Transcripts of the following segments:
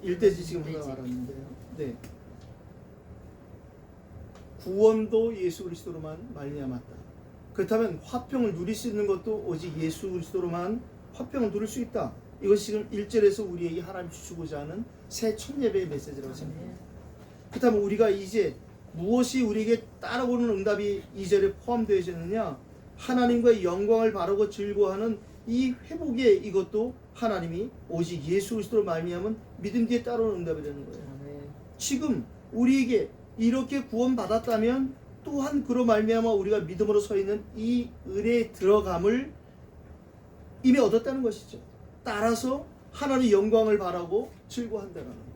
일대지 지금 하나 알았는데요. 네. 구원도 예수 그리스도로만 말미암았다. 그렇다면 화평을 누릴 수 있는 것도 오직 예수 그리스도로만 화평을 누릴 수 있다. 이것이 지금 1절에서 우리에게 하나님 주시고자 하는 새 첫 예배의 메시지라고 생각합니다. 그렇다면 우리가 이제 무엇이 우리에게 따라오는 응답이 2절에 포함되어 있느냐? 하나님과의 영광을 바라고 즐거워하는 이 회복의 이것도 하나님이 오직 예수 그리스도로 말미암은 믿음 뒤에 따라오는 응답이라는 거예요. 지금 우리에게 이렇게 구원받았다면 또한 그로 말미암아 우리가 믿음으로 서 있는 이 은혜에 들어감을 이미 얻었다는 것이죠. 따라서 하나님의 영광을 바라고 즐거워한다는 거예요.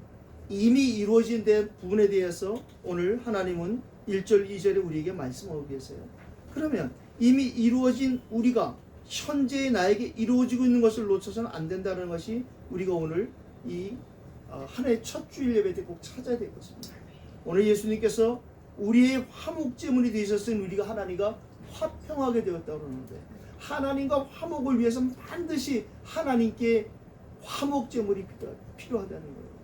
이미 이루어진 부분에 대해서 오늘 하나님은 1절 2절에 우리에게 말씀하고 계세요. 그러면 이미 이루어진 우리가 현재 나에게 이루어지고 있는 것을 놓쳐서는 안 된다는 것이 우리가 오늘 이 한 해의 첫 주일 예배 때 꼭 찾아야 될 것입니다. 오늘 예수님께서 우리의 화목제물이 되셨으니 우리가 하나님과 화평하게 되었다고 그러는데 하나님과 화목을 위해서 반드시 하나님께 화목제물이 필요하다는 거예요.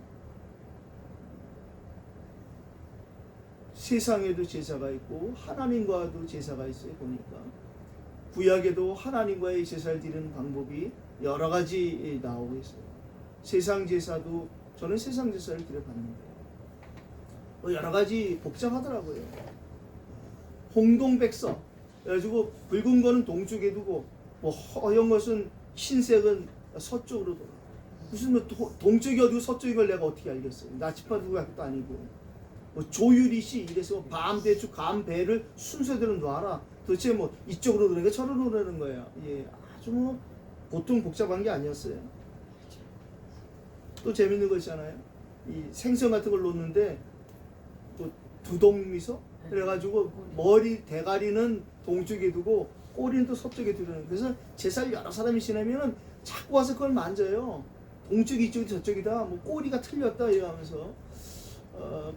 세상에도 제사가 있고 하나님과도 제사가 있어요. 보니까 구약에도 하나님과의 제사를 드리는 방법이 여러 가지 나오고 있어요. 세상 제사도 저는 세상 제사를 드려봤는데 여러 가지 복잡하더라고요. 홍동백서 그래가지고 붉은 거는 동쪽에 두고 뭐 허연 것은 흰색은 서쪽으로 돌아. 무슨 뭐 동쪽이 어디고 서쪽인 걸 내가 어떻게 알겠어요? 나치파 두고 것도 아니고 뭐 조유리시 이래서 밤 대추 감 배를 순서대로 놔라. 도대체 뭐 이쪽으로 노는 거 저쪽으로 노는 거예요. 예, 아주 뭐 보통 복잡한 게 아니었어요. 또 재밌는 거 있잖아요. 이 생선 같은 걸 놓는데 또 두동미소 그래가지고 머리 대가리는 동쪽에 두고 꼬리는 또 서쪽에 두는. 그래서 제사를 여러 사람이 지내면은 자꾸 와서 그걸 만져요. 동쪽이 이쪽이 저쪽이다. 뭐 꼬리가 틀렸다 이러면서.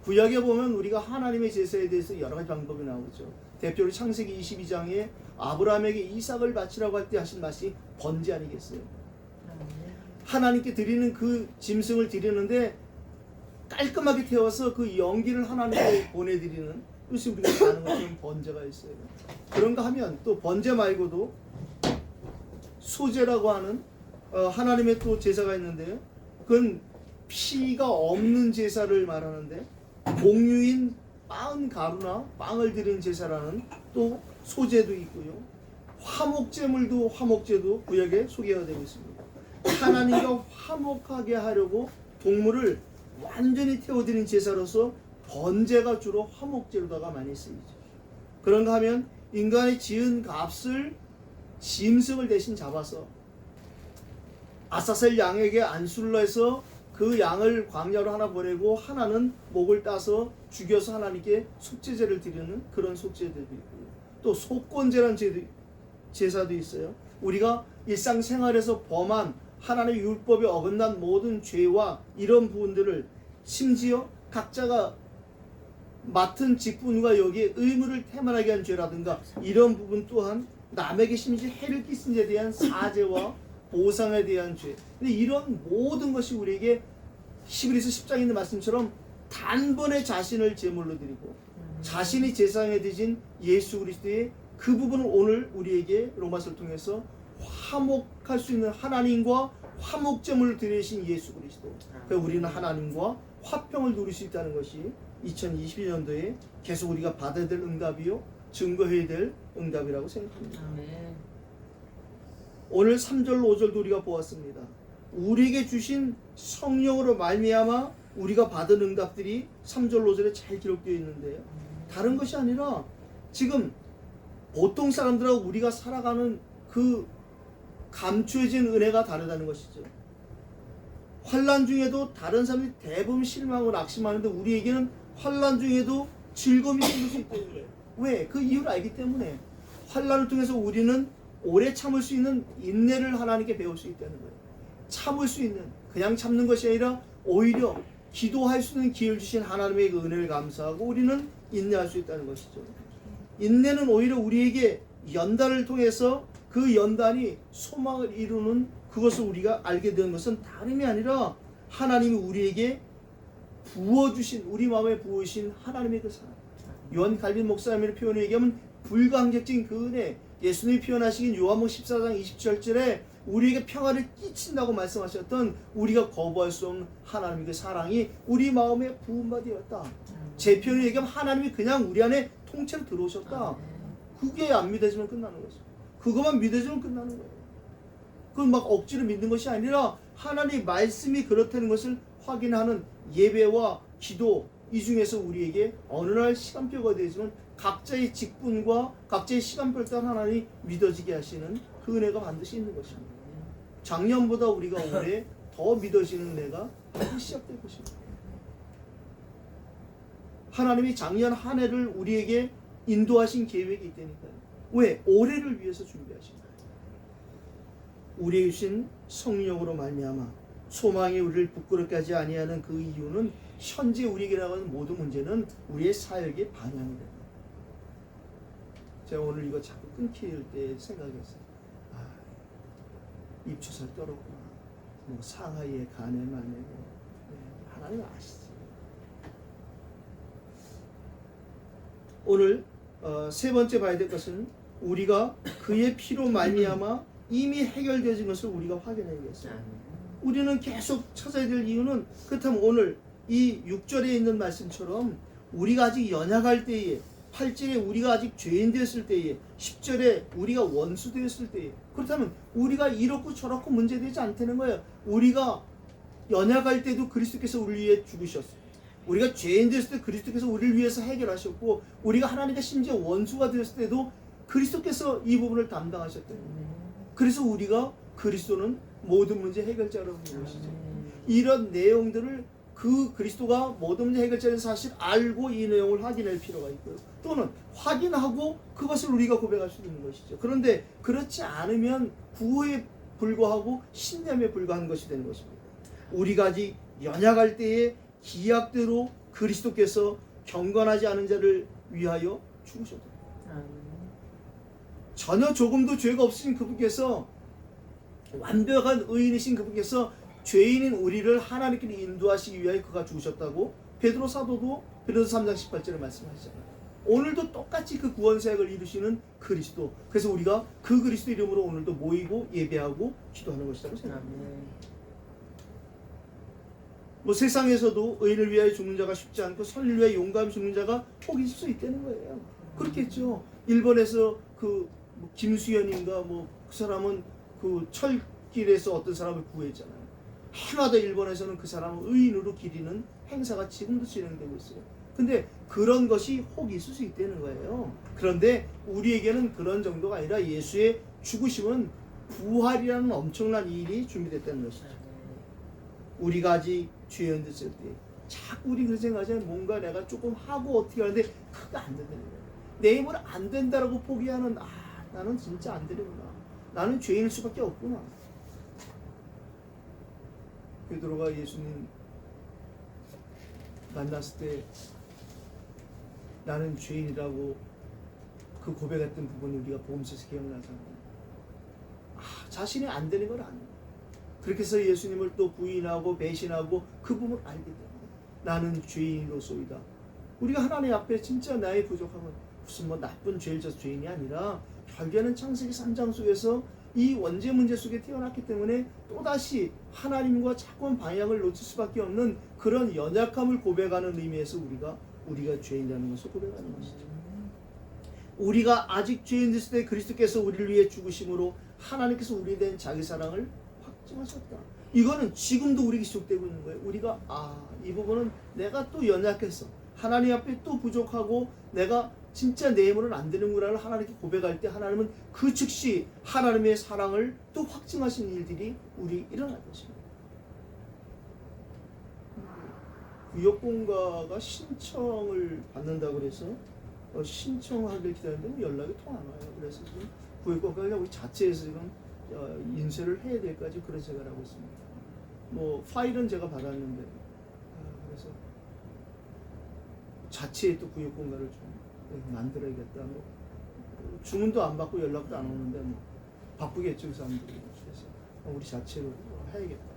구약에 보면 우리가 하나님의 제사에 대해서 여러 가지 방법이 나오죠. 대표로 창세기 22장에 아브라함에게 이삭을 바치라고 할 때 하신 말씀이 번제 아니겠어요? 하나님께 드리는 그 짐승을 드리는데 깔끔하게 태워서 그 연기를 하나님께 보내드리는 그것이 우리가 아는 것처럼 번제가 있어요. 그런가 하면 또 번제 말고도 소제라고 하는 하나님의 또 제사가 있는데요. 그건 피가 없는 제사를 말하는데 공유인 빵 가루나 빵을 드리는 제사라는 또 소제도 있고요. 화목제도 구약에 소개가 되고 있습니다. 하나님과 화목하게 하려고 동물을 완전히 태워드린 제사로서 번제가 주로 화목제로다가 많이 쓰이죠. 그런가 하면 인간이 지은 값을 짐승을 대신 잡아서 아사셀 양에게 안수를 해서 그 양을 광야로 하나 보내고 하나는 목을 따서 죽여서 하나님께 속죄제를 드리는 그런 속죄제도 있고요. 또 속건제라는 제사도 있어요. 우리가 일상생활에서 범한 하나님의 율법에 어긋난 모든 죄와 이런 부분들을 심지어 각자가 맡은 직분과 여기에 의무를 태만하게 한 죄라든가 이런 부분 또한 남에게 심지어 해를 끼친 죄에 대한 사죄와 보상에 대한 죄. 근데 이런 모든 것이 우리에게 히브리서 10장에 있는 말씀처럼 단번에 자신을 제물로 드리고 자신이 제사장에 드신 예수 그리스도의 그 부분을 오늘 우리에게 로마서를 통해서 화목할 수 있는 하나님과 화목제물을 드리신 예수 그리스도. 그러니까 우리는 하나님과 화평을 누릴 수 있다는 것이 2022년도에 계속 우리가 받아야 될 응답이요 증거해야 될 응답이라고 생각합니다. 오늘 3절로 5절도 우리가 보았습니다. 우리에게 주신 성령으로 말미암아 우리가 받은 응답들이 3절 5절에 잘 기록되어 있는데요. 다른 것이 아니라 지금 보통 사람들하고 우리가 살아가는 그 감추어진 은혜가 다르다는 것이죠. 환난 중에도 다른 사람들이 대부분 실망하고 낙심하는데 우리에게는 환난 중에도 즐거움이 생길 수 있다는 거예요. 왜? 그 이유를 알기 때문에 환난을 통해서 우리는 오래 참을 수 있는 인내를 하나님께 배울 수 있다는 거예요. 참을 수 있는, 그냥 참는 것이 아니라 오히려 기도할 수 있는 기회를 주신 하나님의 그 은혜를 감사하고 우리는 인내할 수 있다는 것이죠. 인내는 오히려 우리에게 연단을 통해서 그 연단이 소망을 이루는 그것을 우리가 알게 된 것은 다름이 아니라 하나님이 우리에게 부어주신, 우리 마음에 부으신 하나님의 그 사랑. 요한 칼빈 목사님의 표현을 얘기하면 불가항력적인 그 은혜. 예수님이 표현하신 요한복음 14장 27절에 우리에게 평화를 끼친다고 말씀하셨던 우리가 거부할 수 없는 하나님의 그 사랑이 우리 마음에 부음바 되었다. 제 표현을 얘기하면 하나님이 그냥 우리 안에 통째로 들어오셨다. 그게 안 믿어지면 끝나는 거죠. 그것만 믿어지면 끝나는 거예요. 그건 막 억지로 믿는 것이 아니라 하나님 말씀이 그렇다는 것을 확인하는 예배와 기도, 이 중에서 우리에게 어느 날 시간표가 되지만 각자의 직분과 각자의 시간표를 따라 하나님이 믿어지게 하시는 그 은혜가 반드시 있는 것입니다. 작년보다 우리가 올해 더 믿어지는 은혜가 시작될 것입니다. 하나님이 작년 한 해를 우리에게 인도하신 계획이 있다니까요. 왜? 올해를 위해서 준비하신 거예요. 우리에게 주신 성령으로 말미암아 소망이 우리를 부끄럽게 하지 아니하는 그 이유는 현재 우리에게 나가는 모든 문제는 우리의 사역의 방향이 됩니다. 제가 오늘 이거 자꾸 끊길 때 생각했어요. 입추살 떨었구나. 뭐 상하이에 가네만 해고 하나님 아시지. 오늘 세 번째 봐야 될 것은 우리가 그의 피로 말미암아 이미 해결되어진 것을 우리가 확인해야겠어요. 우리는 계속 찾아야 될 이유는 그렇다면 오늘 이 6절에 있는 말씀처럼 우리가 아직 연약할 때에 8절에 우리가 아직 죄인 되었을 때에 10절에 우리가 원수 되었을 때에 그렇다면 우리가 이렇고 저렇고 문제되지 않다는 거예요. 우리가 연약할 때도 그리스도께서 우리를 위해 죽으셨어요. 우리가 죄인 되었을 때 그리스도께서 우리를 위해서 해결하셨고 우리가 하나님과 심지어 원수가 되었을 때도 그리스도께서 이 부분을 담당하셨대요. 그래서 우리가 그리스도는 모든 문제 해결자라고 부르는 것이죠. 이런 내용들을 그 그리스도가 모든 문제 해결자라는 사실 알고 이 내용을 확인할 필요가 있고요. 또는 확인하고 그것을 우리가 고백할 수 있는 것이죠. 그런데 그렇지 않으면 구호에 불과하고 신념에 불과한 것이 되는 것입니다. 우리가 아직 연약할 때에 기약대로 그리스도께서 경건하지 않은 자를 위하여 죽으셨다. 전혀 조금도 죄가 없으신 그분께서 완벽한 의인이신 그분께서 죄인인 우리를 하나님께 인도하시기 위하여 그가 죽으셨다고 베드로 사도도 베드로서 3장 18절에 말씀하시잖아요. 오늘도 똑같이 그 구원 사역을 이루시는 그리스도. 그래서 우리가 그 그리스도 이름으로 오늘도 모이고 예배하고 기도하는 것이라고 생각합니다. 뭐 세상에서도 의인을 위하여 죽는 자가 쉽지 않고 선을 위하여 용감히 죽는 자가 혹 있을 수 있다는 거예요. 그렇겠죠. 일본에서 그 김수현인가 뭐 그 사람은 그 철길에서 어떤 사람을 구했잖아요. 해마다 일본에서는 그 사람을 의인으로 기리는 행사가 지금도 진행되고 있어요. 근데 그런 것이 혹 있을 수 있다는 거예요. 그런데 우리에게는 그런 정도가 아니라 예수의 죽으심은 부활이라는 엄청난 일이 준비됐다는 것이죠. 우리가 아직 죄인 됐을 때 자꾸 우리 그런 생각하자면 뭔가 내가 조금 하고 어떻게 하는데 그거 안 된다는 거예요. 내 힘으로 안 된다라고 포기하는 나는 진짜 안 되는구나. 나는 죄인일 수밖에 없구나. 베드로가 예수님 만났을 때 나는 죄인이라고 그 고백했던 부분이 우리가 복음서에서 기억나잖아요. 자신이 안 되는 걸 아는 거예요. 그렇게 해서 예수님을 또 부인하고 배신하고 그 부분을 알게 됩니다. 나는 죄인으로소이다. 우리가 하나님 앞에 진짜 나의 부족함은 무슨 뭐 나쁜 죄를 져서 죄인이 아니라 결국에는 창세기 3장 속에서 이 원죄 문제 속에 태어났기 때문에 또다시 하나님과 자꾸만 방향을 놓칠 수밖에 없는 그런 연약함을 고백하는 의미에서 우리가 죄인이라는 것을 고백하는 것이죠. 우리가 아직 죄인 됐을 때 그리스도께서 우리를 위해 죽으심으로 하나님께서 우리에 대한 자기 사랑을 확증하셨다. 이거는 지금도 우리에게 지속되고 있는 거예요. 우리가 이 부분은 내가 또 연약해서 하나님 앞에 또 부족하고 내가 진짜 내 힘으로는 안 되는구나를 하나님께 고백할 때 하나님은 그 즉시 하나님의 사랑을 또 확증하시는 일들이 우리 일어날 것입니다. 구역공가가 신청을 받는다고 그래서 신청하길 기다리는데 연락이 통 안 와요. 그래서 지금 구역공가가 우리 자체에서 지금 인쇄를 해야 될까지 그런 생각을 하고 있습니다. 뭐 파일은 제가 받았는데 그래서 자체에 또 구역공가를 좀 만들어야겠다. 뭐 주문도 안 받고 연락도 안 오는데 뭐 바쁘겠죠 그 사람들이. 그래서 우리 자체로 해야겠다.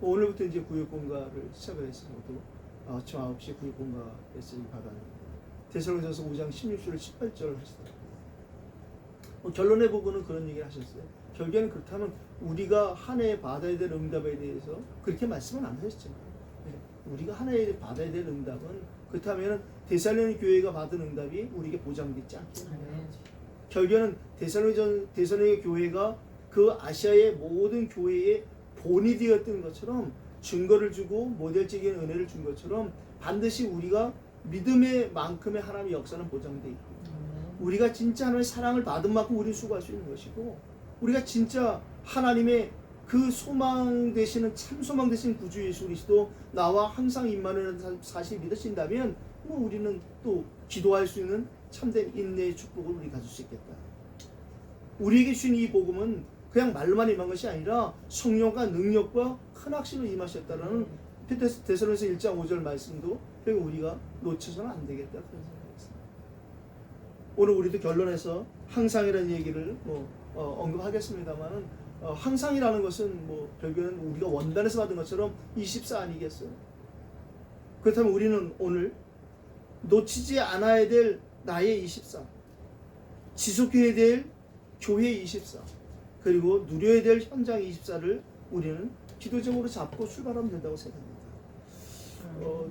오늘부터 이제 구역공가를 시작을 했어요. 저도 아침 9시에 구역공가 메시지 받았는데 데살로니가서 5장 16절 18절 하시더라고요. 결론의 부분은 그런 얘기를 하셨어요. 결국에는 그렇다면 우리가 한 해에 받아야 될 응답에 대해서 그렇게 말씀은 안 하셨지만 우리가 한 해에 받아야 될 응답은 그렇다면 데살로니 교회가 받은 응답이 우리에게 보장되지 않겠느냐. 결국에는 데살로니 교회가 그 아시아의 모든 교회의 본이 되었던 것처럼 증거를 주고 모델적인 은혜를 준 것처럼 반드시 우리가 믿음의 만큼의 하나님의 역사는 보장되어 있고 우리가 진짜 하나님의 사랑을 받은 만큼 우리는 수고할 수 있는 것이고 우리가 진짜 하나님의 그 소망 되시는 참 소망 되신 구주 예수 그리스도 나와 항상 임마누엘이라는 사실을 믿으신다면 뭐 우리는 또 기도할 수 있는 참된 인내의 축복을 우리 가질 수 있겠다. 우리에게 주신 이 복음은 그냥 말로만 임한 것이 아니라 성령과 능력과 큰 확신을 임하셨다라는 데살로니가서 1장 5절 말씀도 결국 우리가 놓쳐서는 안 되겠다 그런 생각했습니다. 오늘 우리도 결론에서 항상이라는 얘기를 언급하겠습니다만은 항상이라는 것은 결국에는 우리가 원단에서 받은 것처럼 24 아니겠어요? 그렇다면 우리는 오늘 놓치지 않아야 될 나의 24, 지속해야 될 교회 24, 그리고 누려야 될 현장 24를 우리는 기도적으로 잡고 출발하면 된다고 생각합니다.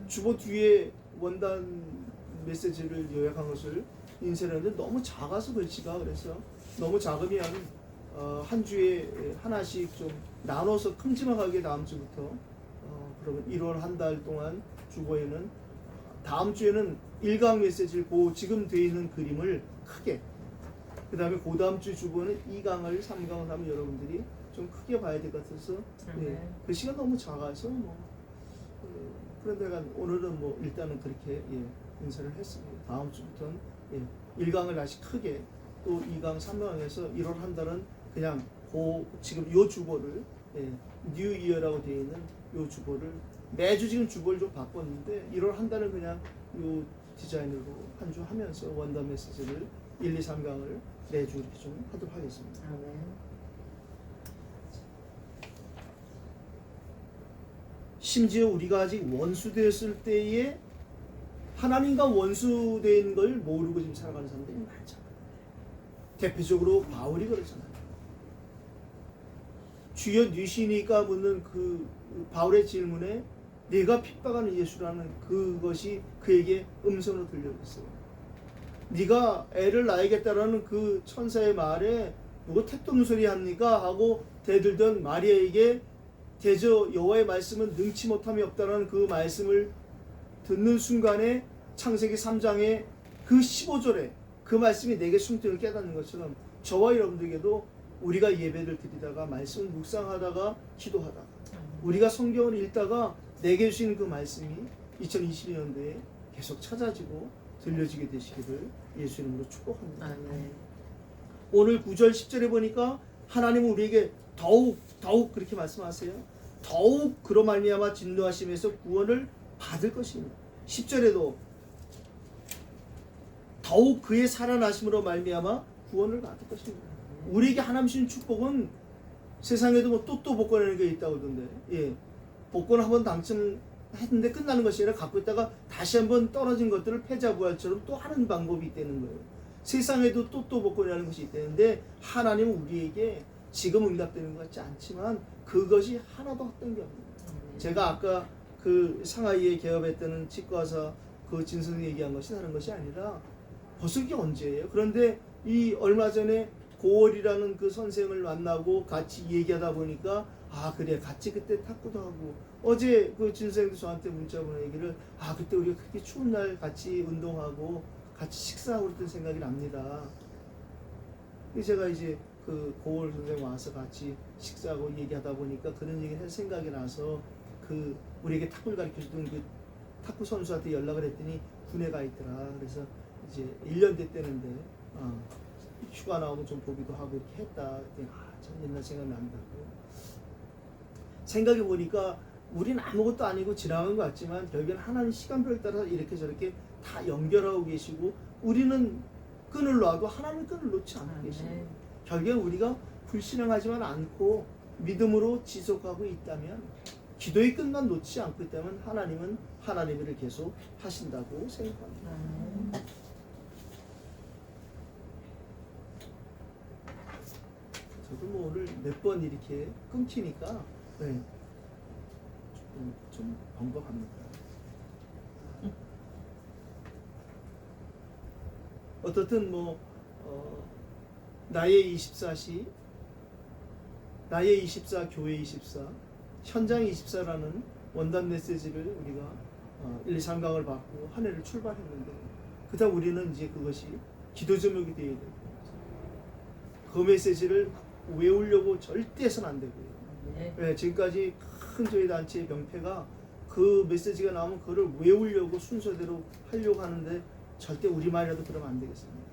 주보 뒤에 원단 메시지를 요약한 것을 인쇄했는데 너무 작아서 글씨가 그래서 너무 작으면 한 주에 하나씩 좀 나눠서 큼지막하게 다음 주부터 그러면 1월 한 달 동안 주보에는 다음 주에는 1강 메시지를 지금 되어 있는 그림을 크게 그 다음에 그 다음 주 주보는 2강을 3강을 하면 여러분들이 좀 크게 봐야 될 것 같아서 그 시간 너무 작아서 그런데 오늘은 일단은 그렇게 인사를 했습니다. 다음 주부터는 1강을 다시 크게 또 2강 3강에서 1월 한 달은 그냥 지금 요 주보를 뉴 이어라고 되어 있는 요 주보를 매주 지금 주보를 좀 바꿨는데 1월 한 달은 그냥 요 디자인으로 한 주 하면서 원단 메시지를 1, 2, 3강을 매주 이렇게 좀 하도록 하겠습니다. 심지어 우리가 아직 원수되었을 때에 하나님과 원수된 걸 모르고 지금 살아가는 사람들이 많잖아요. 대표적으로 바울이 그러잖아요. 주여 누시니까 묻는 그 바울의 질문에 내가 핍박하는 예수라는 그것이 그에게 음성으로 들려졌어요. 네가 애를 낳아야겠다라는 그 천사의 말에 누가 택도 없는 소리 합니까? 하고 대들던 마리아에게 대저 여호와의 말씀은 능치 못함이 없다라는 그 말씀을 듣는 순간에 창세기 3장의 그 15절에 그 말씀이 내게 숨통을 깨닫는 것처럼 저와 여러분들에게도 우리가 예배를 드리다가 말씀을 묵상하다가 기도하다가 우리가 성경을 읽다가 내게 주신 그 말씀이 2022년도에 계속 찾아지고 들려지게 되시기를 예수 이름으로 축복합니다. 오늘 9절 10절에 보니까 하나님은 우리에게 더욱 그렇게 말씀하세요. 더욱 그로 말미암아 진노하심에서 구원을 받을 것입니다. 10절에도 더욱 그의 살아나심으로 말미암아 구원을 받을 것입니다. 우리에게 하나님 주신 축복은 세상에도 또또 복권이라는 게 있다고 하던데 복권 한번 당첨했는데 끝나는 것이 아니라 갖고 있다가 다시 한번 떨어진 것들을 패자부활처럼 또 하는 방법이 있다는 거예요. 세상에도 또또 복권이라는 것이 있다는데 하나님은 우리에게 지금 응답되는 것 같지 않지만 그것이 하나도 헛된 게 없습니다. 제가 아까 그 상하이에 개업했다는 치과의사 그 진선이 얘기한 것이 다른 것이 아니라 벌써 이게 언제예요? 그런데 이 얼마 전에 고월이라는 그 선생을 만나고 같이 얘기하다 보니까 그래 같이 그때 탁구도 하고 어제 그 진선생도 저한테 문자 보내기를 그때 우리가 그렇게 추운 날 같이 운동하고 같이 식사하고 그랬던 생각이 납니다. 제가 이제 그 고월 선생 와서 같이 식사하고 얘기하다 보니까 그런 얘기를 할 생각이 나서 그 우리에게 탁구를 가르쳐주던 그 탁구 선수한테 연락을 했더니 군에 가 있더라. 그래서 이제 1년 됐다는데 휴가 나오면 좀 보기도 하고 이렇게 했다. 참 옛날 생각이 난다고. 생각해 보니까 우리는 아무것도 아니고 지나간 것 같지만 결국엔 하나님 시간표에 따라 이렇게 저렇게 다 연결하고 계시고 우리는 끈을 놔도 하나님 끈을 놓지 않고 계십니다. 결국엔 우리가 불신앙하지만 않고 믿음으로 지속하고 있다면 기도의 끝만 놓지 않고 있다면 하나님은 하나님의 일을 계속 하신다고 생각합니다. 저도 뭐 오늘 몇 번 이렇게 끊기니까 네, 좀 번복합니다. 어떻든 뭐 나의 24시, 나의 24, 교회 24, 현장 24라는 원단 메시지를 우리가 1, 2, 3강을 받고 한 해를 출발했는데 그 다음 우리는 이제 그것이 기도 제목이 되어야 되고 그 메시지를 외우려고 절대 해서는 안 되고요. 네, 지금까지 큰 저희 단체의 명패가 그 메시지가 나오면 그거를 외우려고 순서대로 하려고 하는데 절대 우리말이라도 그러면 안 되겠습니다.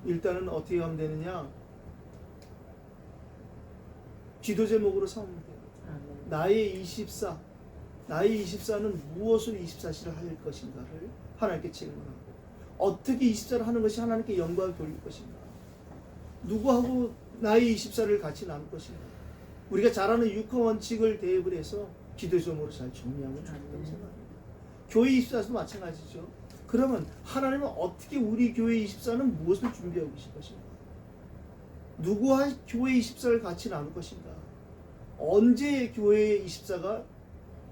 일단은 어떻게 하면 되느냐? 기도 제목으로 삼으면 돼요. 나의 24, 나의 24는 무엇으로 24시를 할 것인가를 하나님께 질문하고 어떻게 24를 하는 것이 하나님께 영광을 돌릴 것인가? 누구하고 나의 24를 같이 나눌 것인가? 우리가 잘 아는 육화 원칙을 대입을 해서 기도 제목으로 잘 정리하면 좋다고 생각합니다. 교회 24도 마찬가지죠. 그러면 하나님은 어떻게 우리 교회 24는 무엇을 준비하고 계실 것인가? 누구와 교회 24를 같이 나눌 것인가? 언제 교회 24가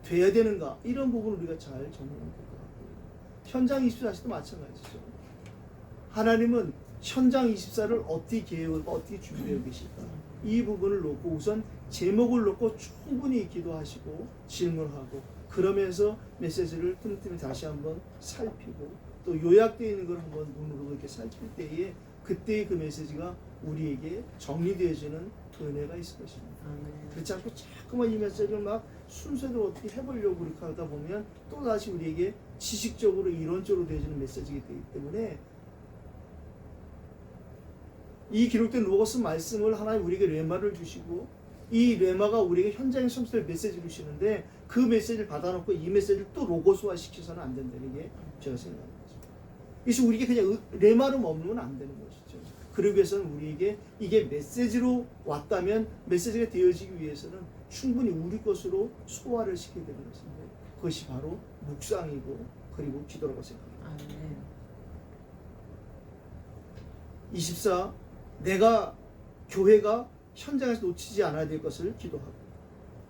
돼야 되는가? 이런 부분을 우리가 잘 정리하면 될 것 같고요. 현장 24시도 마찬가지죠. 하나님은 현장 24를 어떻게 계획하고 어떻게 준비하고 계실까? 이 부분을 놓고 우선 제목을 놓고 충분히 기도하시고 질문하고 그러면서 메시지를 틈틈이 다시 한번 살피고 또 요약되어 있는 걸 한번 눈으로 이렇게 살필 때에 그때의 그 메시지가 우리에게 정리되어지는 그 은혜가 있을 것입니다. 그렇지 않고 자꾸만 이 메시지를 막 순서대로 어떻게 해보려고 그렇게 하다 보면 또 다시 우리에게 지식적으로 이론적으로 되어지는 메시지가 되기 때문에 이 기록된 로고스 말씀을 하나님 우리에게 레마를 주시고 이 레마가 우리에게 현장에 성취될 메시지를 주시는데 그 메시지를 받아놓고 이 메시지를 또 로고스화 시켜서는 안 된다는 게 제가 생각합니다. 그래서 우리에게 그냥 레마로 머물면 안 되는 것이죠. 그러기 위해서는 우리에게 이게 메시지로 왔다면 메시지가 되어지기 위해서는 충분히 우리 것으로 소화를 시켜야 되는 것인데 그것이 바로 묵상이고 그리고 기도라고 생각합니다. 24. 내가 교회가 현장에서 놓치지 않아야 될 것을 기도하고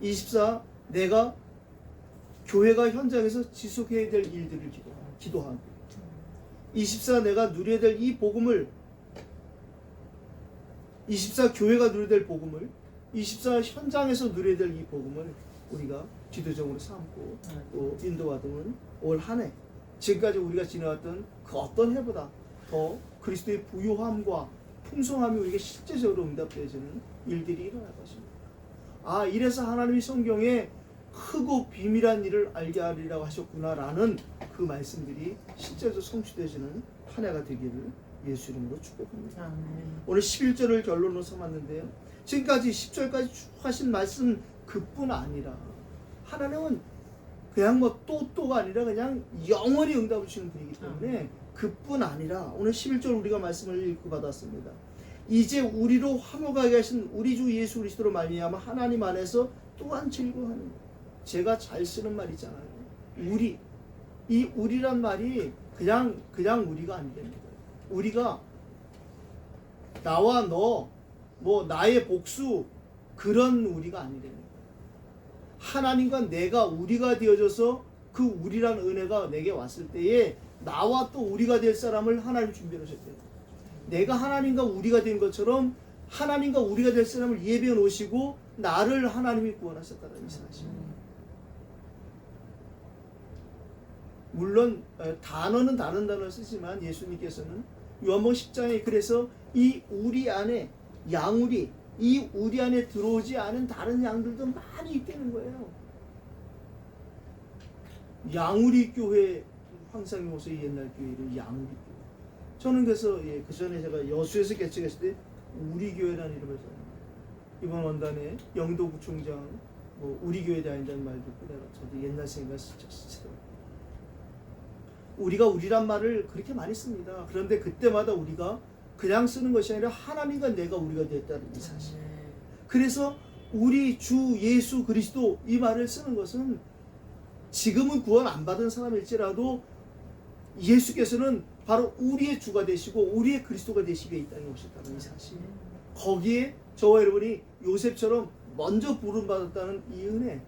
24. 내가 교회가 현장에서 지속해야 될 일들을 기도하고 24. 내가 누려야 될 이 복음을 24. 교회가 누려야 될 복음을 24. 현장에서 누려야 될 이 복음을 우리가 기도적으로 삼고 또 인도받으면 올 한 해 지금까지 우리가 지나왔던 그 어떤 해보다 더 그리스도의 부요함과 풍성함이 우리에게 실제적으로 응답되어지는 일들이 일어날 것입니다. 이래서 하나님이 성경에 크고 비밀한 일을 알게 하리라고 하셨구나라는 그 말씀들이 실제로 성취되어지는 한 해가 되기를 예수 이름으로 축복합니다. 오늘 11절을 결론으로 삼았는데요. 지금까지 10절까지 쭉 하신 말씀 그뿐 아니라 하나님은 그냥 뭐 또가 아니라 그냥 영원히 응답을 주시는 분이기 때문에 그뿐 아니라 오늘 11절 우리가 말씀을 읽고 받았습니다. 이제 우리로 화목하게 하신 우리 주 예수 그리스도로 말미암아 하나님 안에서 또한 즐거워하는 것. 제가 잘 쓰는 말이잖아요. 우리. 이 우리란 말이 그냥 우리가 안 됩니다. 우리가 나와 너, 뭐 나의 복수 그런 우리가 아니랍니다. 하나님과 내가 우리가 되어져서 그 우리란 은혜가 내게 왔을 때에 나와 또 우리가 될 사람을 하나님 준비해 놓으셨대요. 내가 하나님과 우리가 된 것처럼 하나님과 우리가 될 사람을 예비해 놓으시고 나를 하나님이 구원하셨다는 이 사실. 물론 단어는 다른 단어를 쓰지만 예수님께서는 요한복음 10장에 그래서 이 우리 안에 양우리 이 우리 안에 들어오지 않은 다른 양들도 많이 있다는 거예요. 양우리 교회 황상희 목사의 옛날 교회를 양우리 교회. 저는 그래서 그 전에 제가 여수에서 개척했을 때 우리 교회라는 이름을 썼는데 이번 원단에 영도구청장 우리 교회 다닌다는 말 듣고 내가 저도 옛날 생각 스치더라고요. 우리가 우리란 말을 그렇게 많이 씁니다. 그런데 그때마다 우리가 그냥 쓰는 것이 아니라 하나님과 내가 우리가 됐다는 이 사실. 그래서 우리 주 예수 그리스도 이 말을 쓰는 것은 지금은 구원 안 받은 사람일지라도 예수께서는 바로 우리의 주가 되시고 우리의 그리스도가 되시게 있다는 것이다는 이 사실. 거기에 저와 여러분이 요셉처럼 먼저 부름받았다는 이 은혜.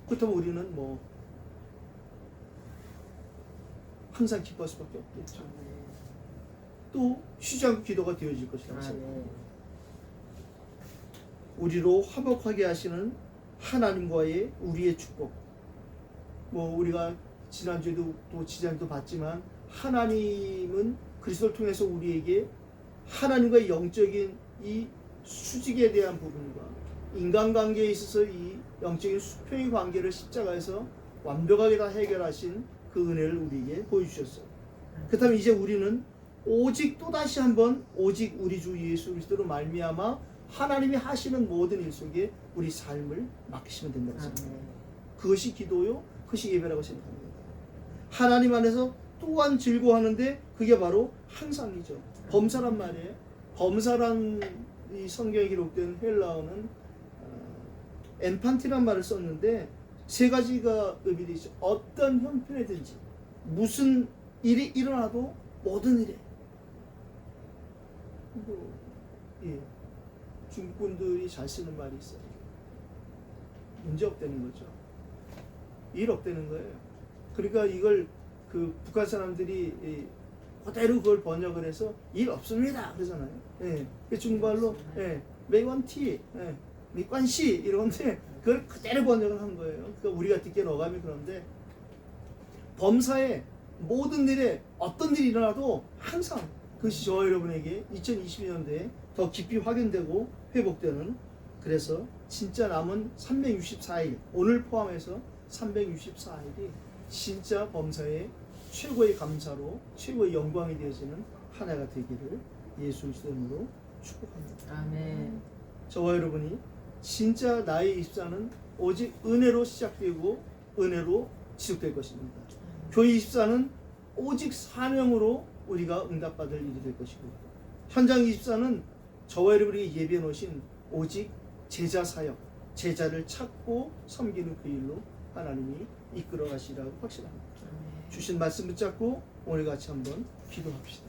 그렇다면 우리는 뭐 항상 기뻐할 수밖에 없겠죠. 또 쉬지 않고 기도가 되어질 것이라고 생각합니다. 우리로 화목하게 하시는 하나님과의 우리의 축복. 뭐 우리가 지난주에도 또 지난주도 봤지만 하나님은 그리스도를 통해서 우리에게 하나님과의 영적인 이 수직에 대한 부분과 인간관계에 있어서 이 영적인 수평의 관계를 십자가에서 완벽하게 다 해결하신 그 은혜를 우리에게 보여주셨어요. 그렇다면 이제 우리는 오직 또다시 한번 오직 우리 주 예수 그리스도로 말미암아 하나님이 하시는 모든 일 속에 우리 삶을 맡기시면 된다고 생각합니다. 그것이 기도요, 그것이 예배라고 생각합니다. 하나님 안에서 또한 즐거워하는데 그게 바로 항상이죠. 범사란 말이에요. 범사란 이 성경에 기록된 헬라어는 엔판티란 말을 썼는데 세 가지가 의미되어 있죠. 어떤 형편이든지 무슨 일이 일어나도 모든 일에 예, 중국분들이 잘 쓰는 말이 있어요. 문제 없다는 거죠. 일 없다는 거예요. 그러니까 이걸 그 북한 사람들이 그대로 그걸 번역을 해서 일 없습니다 그러잖아요. 예, 중국말로 메이원티, 미관시 이런데 그걸 그대로 번역을 한 거예요. 그러니까 우리가 듣기엔 어감이 그런데 범사에 모든 일에 어떤 일이 일어나도 항상 그것이 저와 여러분에게 2022년도에 더 깊이 확인되고 회복되는, 그래서 진짜 남은 364일 오늘 포함해서 364일이 진짜 범사에 최고의 감사로 최고의 영광이 되어지는 한 해가 되기를 예수 그리스도 이름으로 축복합니다. 아멘. 저와 여러분이 진짜 나의 24는 오직 은혜로 시작되고 은혜로 지속될 것입니다. 교회 24는 오직 사명으로 우리가 응답받을 일이 될 것이고, 현장 24는 저와 여러분이 예비해 놓으신 오직 제자 사역, 제자를 찾고 섬기는 그 일로 하나님이 이끌어 가시라고 확신합니다. 주신 말씀 붙잡고 오늘 같이 한번 기도합시다.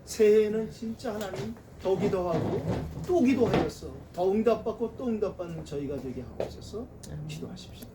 새해에는 진짜 하나님 더 기도하고 또 기도하여서 더 응답받고 또 응답받는 저희가 되게 하옵소서. 기도하십시다.